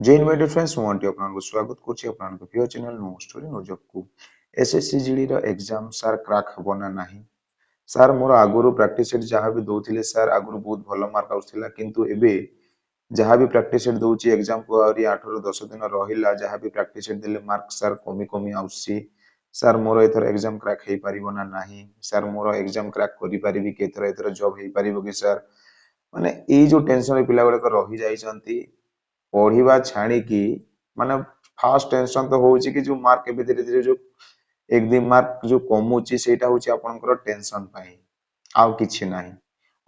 जय हिंद my dear friends Mohanty आपनको स्वागत करछि आपनको प्रिय channel no story no job को एसएससी जीडी रो एग्जाम सर क्रैक हबो ना नाही सर मोर आगुरु प्रैक्टिस सेट जहां भी दोथिले सर आगुरु बहुत भलो मार्क आउथिला किंतु एबे जहां भी प्रैक्टिस सेट दोछि एग्जाम को आरी 8 रो 10 दिन रहिला जहां भी प्रैक्टिस सेट देले मार्क सर कमी कमी आउछि सर मोर एथर एग्जाम क्रैक हेई परिबो ना नाही सर मोर एग्जाम क्रैक करि परिबि के एथर जॉब हेई परिबो कि सर माने ए जो टेंशन पिला गुडा को रहि जाइछंती पढ़ा छाणी माने फास्ट टेंशन तो होउची कि जो मार्क के धीरे धीरे जो एक दिन मार्क जो कमुची सेटा होची आपनकर टेंशन पाई आउ किछि नाही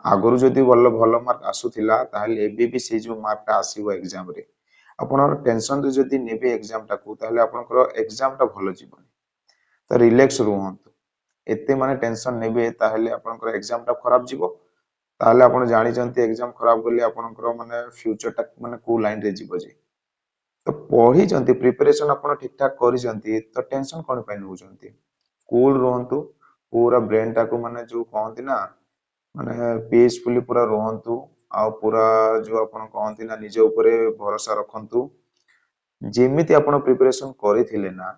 आगरु जदि भलो भलो मार्क आसुथिला ताहले एबी भी से जो मार्क ता आसीबो एग्जाम रे आपनर टेंशन रे जदि नेबे एग्जाम टा को ताहले आपनकर एग्जाम टा भलो जीवन तो रिलैक्स रुहंतु एते माने टेंशन नेबे ताहले आपनकर एग्जाम टा खराब जीवो ताहले आपण जानि चंती एग्जाम खराब गले आपनकर माने फ्यूचर टा माने को लाइन रे जीवो जे तो पढ़ी चंती प्रिपरेशन आपण ठीक ठाक करी चंती तो टेंशन कोन पे नउ चंती कूल रहंतु पूरा ब्रेन टा को माने जो कहंती ना माने पीसफुली पूरा रहंतु आ पूरा जो आपण कहंती ना निज ऊपर भरोसा रखंतु जेमिति आपण प्रिपरेशन करिथिले ना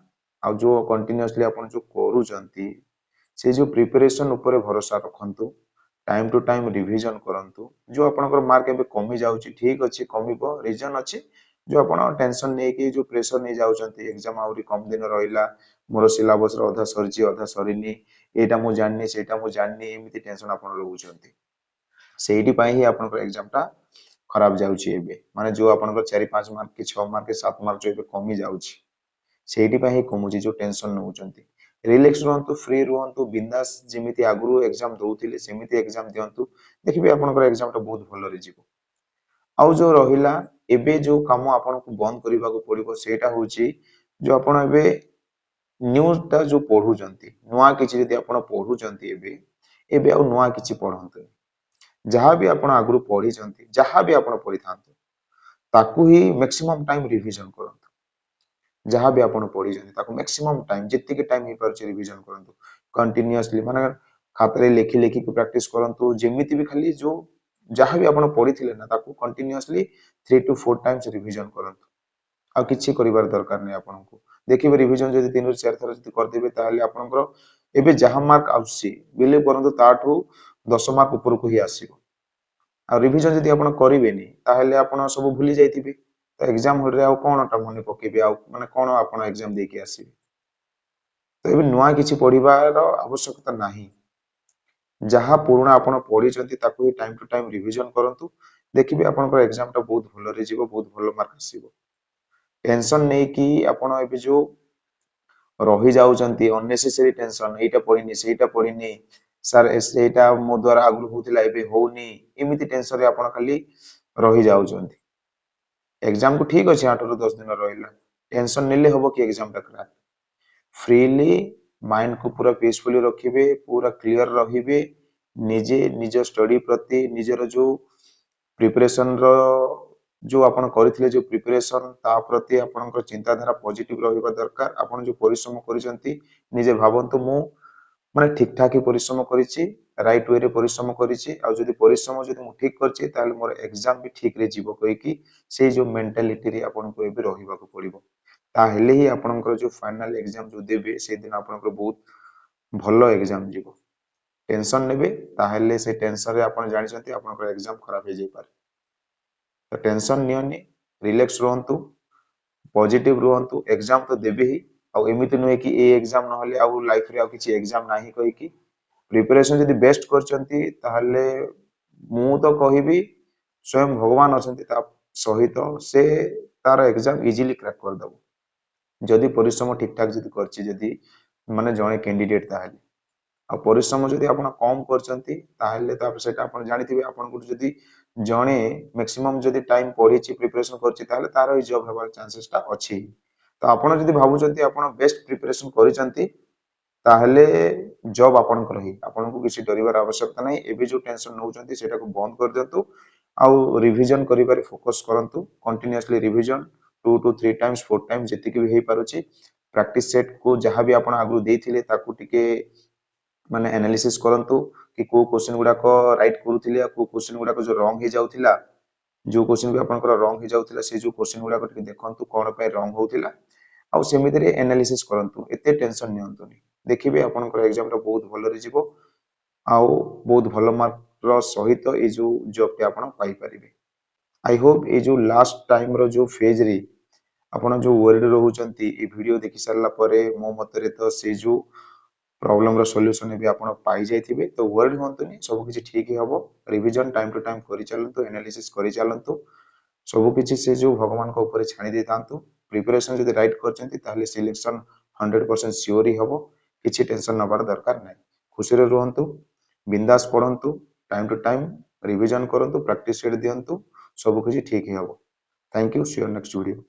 आ जो कंटीन्यूअसली आपण जो करू चंती से जो प्रिपरेशन ऊपर भरोसा रखंतु टाइम टू टाइम रिवीजन करंतु जो आपनकर मार्क एबे कमी जाउची ठीक अछि कमीबो रीजन अछि जो आपण टेंशन नै कि जो प्रेशर नै जाउचंती एग्जाम आउरी कम दिन रहिला मोर सिलेबस रो अधा सरची अधा सरिनी एटा मु जाननी सेटा मु जाननी एमिति टेंशन आपण रहउचंती सेहिटी पई ही आपनकर एग्जाम ता खराब जाउची एबे माने जो आपनकर 4 5 मार्क कि 6 मार्क कि 7 मार्क जो एबे कमी जाउची सेहिटी पई ही कमुची जो टेंशन नउचंती रिलैक्स रहंतु फ्री रहंतु बिंदास जेमिति आगुरु एग्जाम दउथिले सेमिति एग्जाम दियंतु देखिबे आपनकर एग्जाम ता बहुत भलो रे जीवो आउ जो रहिला एबे जो काम आपन को बंद करबा को पड़िबो सेटा होची जो आपन एबे न्यूज ता जो पढु जंती नुवा किछि जदि आपन पढु जंती एबे एबे आउ नुवा किछि पढंतु जहां भी आपन आगुरु पढि जंती जहां भी आपन पढि थांतु ताकू ही मैक्सिमम टाइम रिवीजन करंतु जहां भी आपन पढि जंती ताकू मैक्सिमम टाइम जित्ति के टाइम ही परचे रिवीजन करंतु कंटीन्यूअसली माने खातरे लेखि लेखि के प्रैक्टिस करंतु जेमिति भी खाली जो जहां भी आपण पढिथिले ना ताकू कंटीन्यूअसली 3 टू 4 टाइम्स रिवीजन करंतु आ किछि करिवार दरकार नै आपनकु देखिबे रिवीजन जदि 3 ରୁ 4 थर जदि कर देबे ताहले आपनकर एबे जहां मार्क आउसी बिले परंतु ताठू 10 मार्क ऊपर को ही आसीबो आ रिवीजन जदि आपण करिवेनी ताहले आपण सब भूली जाइथिबे तो एग्जाम होरे आ कोनटा मने पकेबे आ माने कोन आपण एग्जाम देके आसीबे तो एबे नुवा किछि पढिबार आवश्यकता नाही जहां पुराना आपण पढि चंती ताकू टाइम टू टाइम रिवीजन करंतु देखिबे आपनकर एग्जाम ता बहुत भलो रे जीवो बहुत भलो मार्क आसीबो टेंशन नै कि आपण एबे जो रहि जाउचंती अननेसेसरी टेंशन एटा पढिनी सेटा पढिनी सर एटा मो द्वारा आगु होतिला एबे होउनी एमिति टेंशन रे आपण खाली रहि जाउचंती एग्जाम को ठीक अछि 8 ରୁ 10 दिन रहिला टेंशन नेले होबो कि एग्जाम ता क्रैक फ्रीली माइंड को पूरा पीसफुली रखिबे पूरा क्लियर रहिबे निजे निज स्टडी प्रति निजर जो प्रिपरेशन रो जो आपण करथिले जो प्रिपरेशन ता प्रति आपनकर चिंताधारा पॉजिटिव रहिबा दरकार आपण जो परिश्रम करिसंती निजे भाबंतु मु माने ठीक ठाक ही परिश्रम करिछि राइट वे रे परिश्रम करिछि आ जदि परिश्रम जदि मु ठीक करछि ताले मोर एग्जाम भी ठीक रे जीवो कहि कि से जो मेंटालिटी रे आपण को एबे रहिबा को पड़िबो ताहेले ही आपनकर जो फाइनल एग्जाम जो देबे से दिन आपनकर बहुत भलो एग्जाम जीवो टेंशन नेबे ताहेले से टेंशन रे आपण जानि छथि आपनकर एग्जाम खराब हे जाय पारे तो टेंशन नियोनी रिलैक्स रहंतु पॉजिटिव रहंतु एग्जाम तो देबे ही आ एमिति नुहे कि ए एग्जाम न होले आ लाइफ रे आ किछि एग्जाम नाही कहि कि प्रिपरेशन जदि बेस्ट करचंती ताहले मु तो कहिबी स्वयं भगवान अछंती ता सहित से तार एग्जाम इजीली क्रैक कर दबो जदि परिश्रम ठीक ठाक जदि करछि जदि माने जणे कैंडिडेट ताहले आ परिश्रम जदि आपण कम करचंती ताहले ता सेटा आपण जानिथिबे आपण गुट जदि जणे मैक्सिमम जदि टाइम पढिछि प्रिपरेशन करछि ताहले तार ही जॉब हेबार चांसेस ता अछि तो आपण जदि भाबुचंती आपण बेस्ट प्रिपरेशन करिचंती ताहले जॉब आपण को रही आपण को किसी डरिवार आवश्यकता नाही एबे जो टेंशन नउचंती सेटा को बंद कर देंतु आउ रिवीजन करिबारे फोकस करंतु continuously revision 2 two 3 times 4 times जति कि भी हे पारुची प्रैक्टिस सेट को जहां भी आपण आगु देथिले ताकू टिके माने एनालिसिस करंतु कि को क्वेश्चन गुडा को राइट करूथिले को क्वेश्चन गुडा को जो रॉन्ग हे जाउथिला जो क्वेश्चन भी आपनकर रॉन्ग हो जाउथिला से जो क्वेश्चन गुडा टिके देखंतु कोन पे रॉन्ग होथिला आ सेमिति रे एनालिसिस करंतु एते टेंशन नियंतुनी देखिबे आपनकर एग्जाम टा बहुत भलो रे जिवो आ बहुत भलो मार्क रो सहित ए जो जॉब पे आपण पाई परिबे आई होप ए जो लास्ट टाइम रो जो फेज रे आपण जो वर्ड रहउचंती ए वीडियो देखि सरला परे मो मतरे तो से जो प्रॉब्लम रो सॉल्यूशन भी आपण पाई जाइथिबे तो वर्ड होंतुनी सब किछि ठीक ही हबो रिवीजन टाइम टू टाइम करि चलंतु एनालिसिस करि चलंतु सब किछि से जो भगवान को ऊपर छाणी दे तांतु प्रिपरेशन जदि राइट करचंती ताले सिलेक्शन 100% श्योर ही हबो किछि टेंशन नबार दरकार नै खुशी रे रहंतु बिंदास पढंतु टाइम टू टाइम रिवीजन करंतु प्रैक्टिस सेट दियंतु सब किछि ठीक ही हबो thank you see you next video